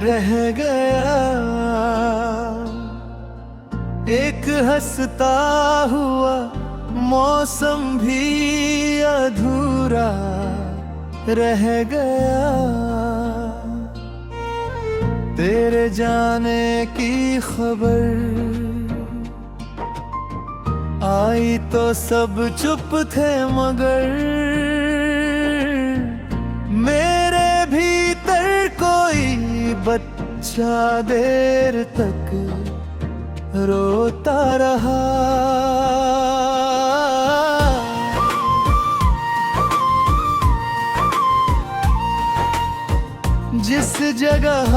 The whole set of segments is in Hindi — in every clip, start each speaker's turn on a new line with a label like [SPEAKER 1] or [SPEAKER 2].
[SPEAKER 1] रह गया। एक हंसता हुआ मौसम भी अधूरा रह गया। तेरे जाने की खबर आई तो सब चुप थे, मगर मेरे भीतर कोई बच्चा देर तक रोता रहा। जिस जगह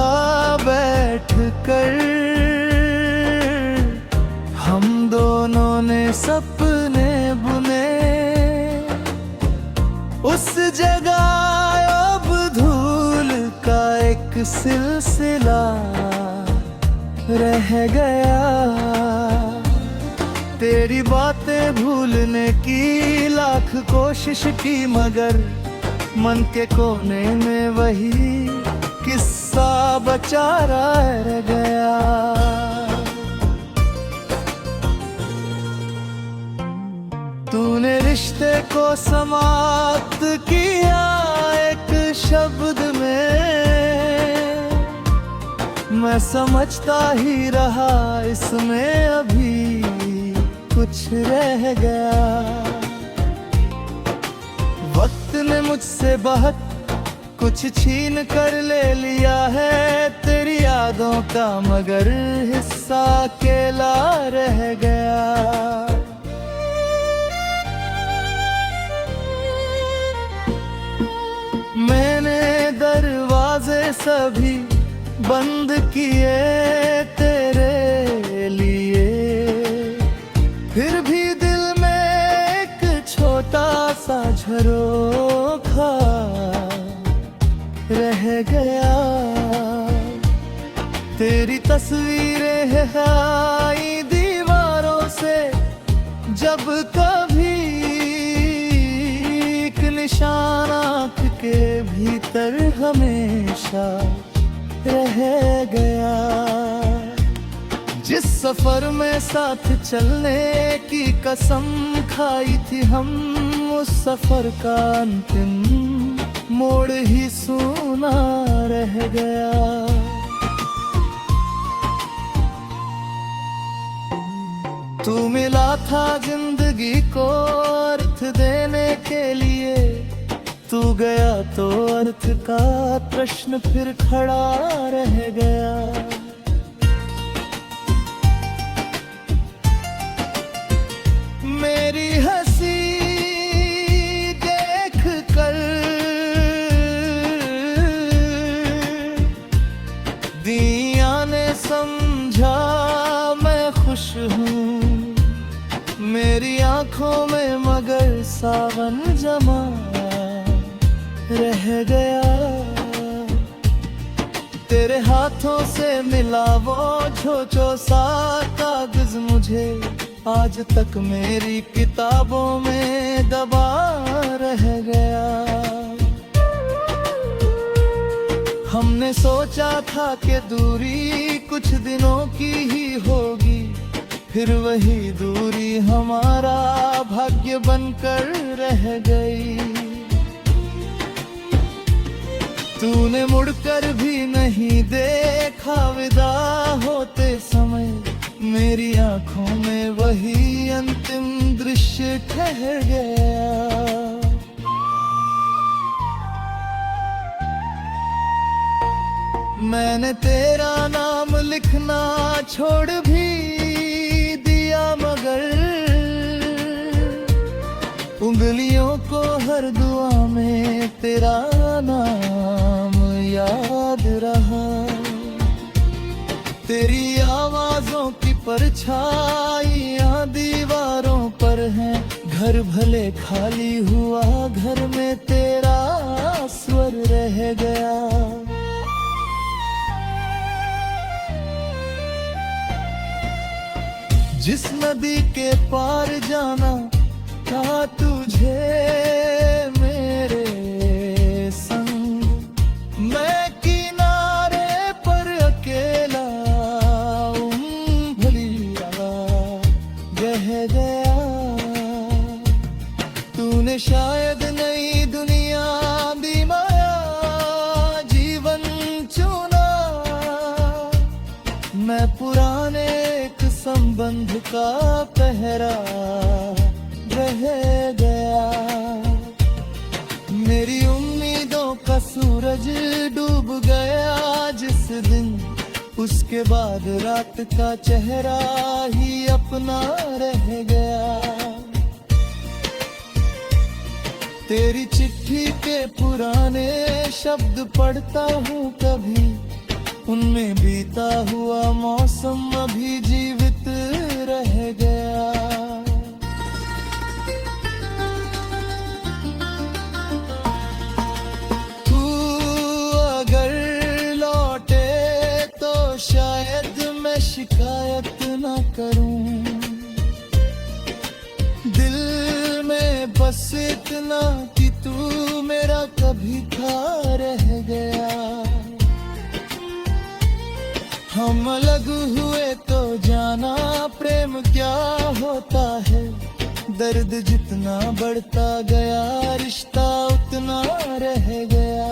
[SPEAKER 1] बैठ कर हम दोनों ने सपने बुने, उस जगह अब धूल का एक सिलसिला रह गया। तेरी बातें भूलने की लाख कोशिश की, मगर मन के कोने में वही किस्सा बचा रह गया। तूने रिश्ते को समाप्त किया एक शब्द में, मैं समझता ही रहा इसमें अभी कुछ रह गया। वक्त ने मुझसे बहुत कुछ छीन कर ले लिया है तेरी यादों का, मगर हिस्सा अकेला रह गया। मैंने दरवाजे सभी बंद किए तेरे लिए, फिर भी दिल में एक छोटा सा झरोखा रह गया। तेरी तस्वीरें हैं आई दीवारों से, जब कभी एक निशान आँख के भीतर हमेशा रह गया। जिस सफर में साथ चलने की कसम खाई थी हम, उस सफर का अंतिम मोड़ ही सूना रह गया। तू मिला था जिंदगी को अर्थ देने के लिए, तू गया तो अर्थ का प्रश्न फिर खड़ा रह गया। मेरी हंसी देख कर दिया ने समझा मैं खुश हूँ, मेरी आंखों में मगर सावन जमा रह गया। तेरे हाथों से मिला वो झोंचो सा कागज मुझे आज तक मेरी किताबों में दबा रह गया। हमने सोचा था कि दूरी कुछ दिनों की ही होगी, फिर वही दूरी हमारा भाग्य बनकर रह गई। तूने मुड़कर भी नहीं देखा विदा होते समय, मेरी आंखों में वही अंतिम दृश्य ठहर गया। मैंने तेरा नाम लिखना छोड़ भी दिया, मगर उंगलियों को हर दुआ में तेरा नाम याद रहा। तेरी आवाजों की परछाइयाँ दीवारों पर हैं, घर भले खाली हुआ घर में तेरा स्वर रह गया। जिस नदी के पार जाना था तुझे मेरे संग, मैं किनारे पर रह गया। तूने शायद नई दुनिया दी माया जीवन चुना, मैं पुराने एक संबंध का पहरा रह गया। मेरी उम्मीदों का सूरज डूब गया जिस दिन, उसके बाद रात का चेहरा ही अपना रह गया। तेरी चिट्ठी के पुराने शब्द पढ़ता हूँ कभी, उनमें बीता हुआ मौसम अभी जीवित रह गया। तू अगर लौटे तो शायद मैं शिकायत ना करूं, दिल में बस इतना कि तू मेरा कभी था रह गया। हम अलग हुए तो जाना प्रेम क्या होता है, दर्द जितना बढ़ता गया रिश्ता उतना रह गया।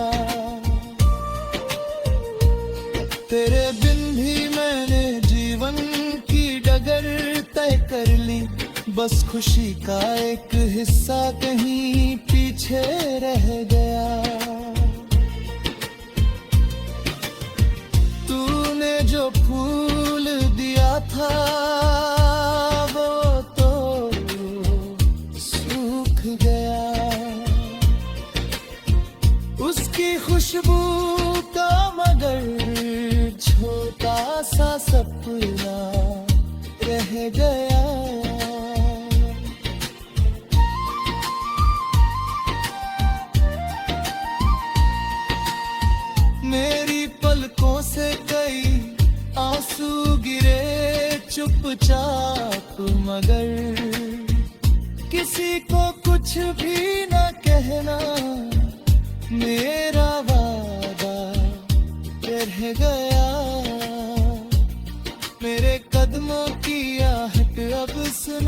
[SPEAKER 1] तेरे बिन भी मैंने जीवन की डगर तय कर ली, बस खुशी का एक हिस्सा कहीं पीछे रह गया। तूने जो फूल दिया था वो तो सूख गया, उसकी खुशबू का मगर छोटा सा सपना रह गया। मेरी पलकों से कई आंसू गिरे चुपचाप, मगर किसी को कुछ भी न कहना मेरा वादा रह गया। मेरे कदमों की आहट अब सुना।